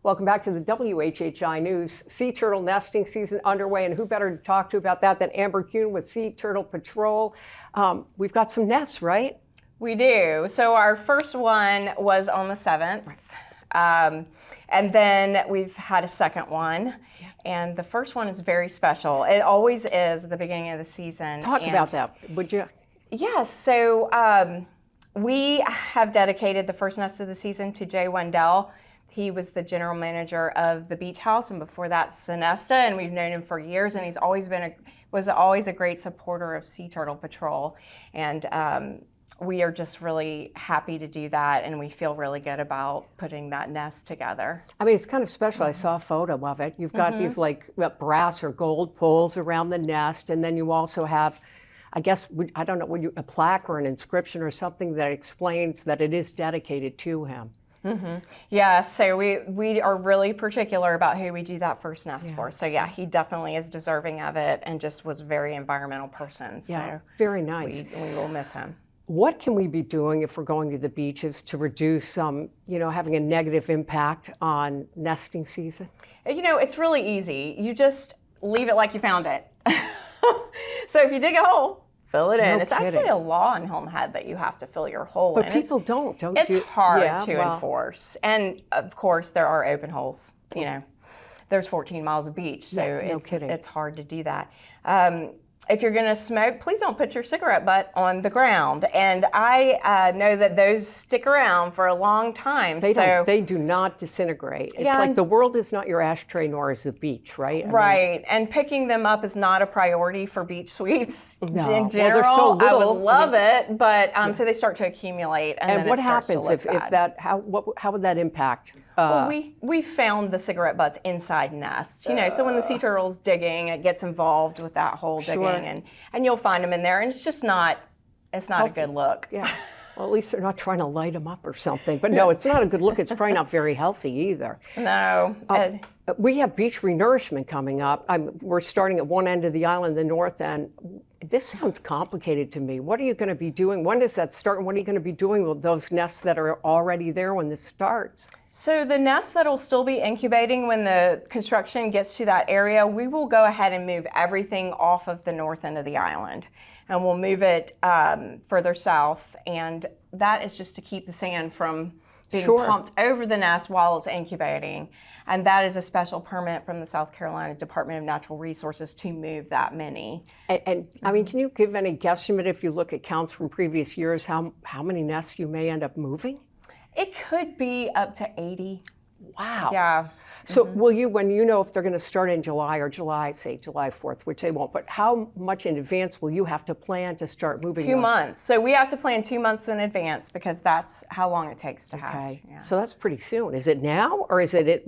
Welcome back to the WHHI News. Sea turtle nesting season underway, and who better to talk to about that than Amber Kuehn with Sea Turtle Patrol. We've got some nests, right? We do. So our first one was on the 7th. And then we've had a second one. Yeah. And the first one is very special. It always is at the beginning of the season. Talk about that, would you? Yes. So we have dedicated the first nest of the season to Jay Wendell. He was the general manager of the beach house, and before that, Sonesta, and we've known him for years, and he's always been was always a great supporter of Sea Turtle Patrol. And we are just really happy to do that, and we feel really good about putting that nest together. I mean, it's kind of special. I saw a photo of it. You've got these like brass or gold poles around the nest, and then you also have, I guess, I don't know, a plaque or an inscription or something that explains that it is dedicated to him. Yeah, so we are really particular about who we do that first nest for. So yeah, he definitely is deserving of it, and just was a very environmental person. Yeah, so very nice. We will miss him. What can we be doing if we're going to the beaches to reduce having a negative impact on nesting season? It's really easy. You just leave it like you found it. So if you dig a hole, fill it in. It's actually a law in Hilton Head that you have to fill your hole in. But people don't. It's hard to enforce. And of course, there are open holes. There's 14 miles of beach, so it's hard to do that. If you're going to smoke, please don't put your cigarette butt on the ground. And I know that those stick around for a long time. They do not disintegrate. It's like the world is not your ashtray, nor is the beach, right? Right. And picking them up is not a priority for beach sweeps in general. Well, they're so little. I would love it, but so they start to accumulate. And then what happens if that? How would that impact? Well, we found the cigarette butts inside nests. So when the sea turtle's digging, it gets involved with that whole digging, and you'll find them in there, and it's just not. It's not a good look. Yeah. Well, at least they're not trying to light them up or something. But no, it's not a good look. It's probably not very healthy either. No. We have beach renourishment coming up. We're starting at one end of the island, the north end. This sounds complicated to me. What are you going to be doing? When does that start? And what are you going to be doing with those nests that are already there when this starts? So the nests that will still be incubating when the construction gets to that area, we will go ahead and move everything off of the north end of the island. And we'll move it further south. And that is just to keep the sand from being pumped over the nest while it's incubating. And that is a special permit from the South Carolina Department of Natural Resources to move that many. And I mean, can you give any guesstimate, if you look at counts from previous years, how many nests you may end up moving? It could be up to 80. Wow. Yeah. So will you, when you know if they're going to start in July or July 4th, which they won't, but how much in advance will you have to plan to start moving? 2 months. So we have to plan 2 months in advance, because that's how long it takes to hatch. Yeah. So that's pretty soon. Is it now, or is it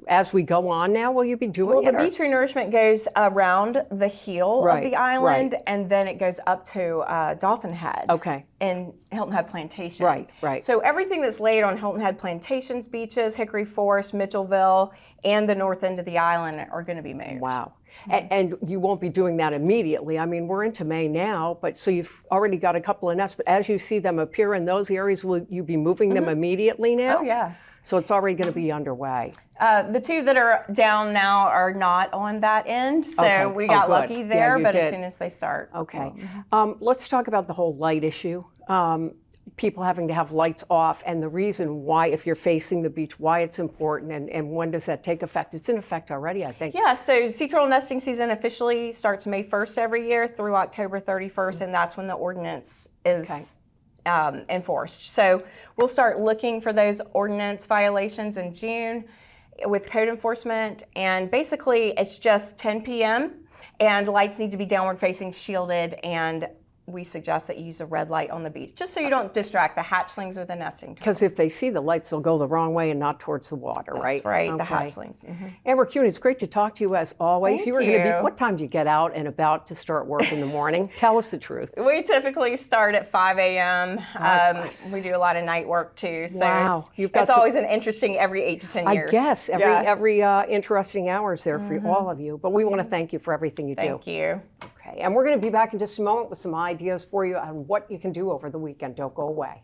as we go on now, will you be doing it? Well, the beach renourishment goes around the heel of the island, and then it goes up to Dolphin Head. Okay. In Hilton Head Plantation. Right. So everything that's laid on Hilton Head Plantation's beaches, Hickory Forest, Mitchellville, and the north end of the island are going to be moved. Wow. And you won't be doing that immediately. I mean, we're into May now, but so you've already got a couple of nests, but as you see them appear in those areas, will you be moving them immediately now? Oh, yes. So it's already going to be underway. The two that are down now are not on that end, so we got lucky there, but as soon as they start. Okay. Let's talk about the whole light issue. People having to have lights off, and the reason why, if you're facing the beach, why it's important, and when does that take effect? It's in effect already, I think. Yeah, so sea turtle nesting season officially starts May 1st every year through October 31st, and that's when the ordinance is enforced. So we'll start looking for those ordinance violations in June with code enforcement, and basically it's just 10 p.m. and lights need to be downward facing, shielded, and we suggest that you use a red light on the beach, just so you don't distract the hatchlings or the nesting turtles. Because if they see the lights, they'll go the wrong way and not towards the water, right? That's right, the hatchlings. Amber Kuehn, it's great to talk to you as always. Thank Going to be, what time do you get out and about to start work in the morning? Tell us the truth. We typically start at 5 a.m. We do a lot of night work too, so it's always an interesting every 8 to 10 years. I guess, every interesting hours there for all of you. But we want to thank you for everything you do. Thank you. Okay, and we're going to be back in just a moment with some ideas for you on what you can do over the weekend. Don't go away.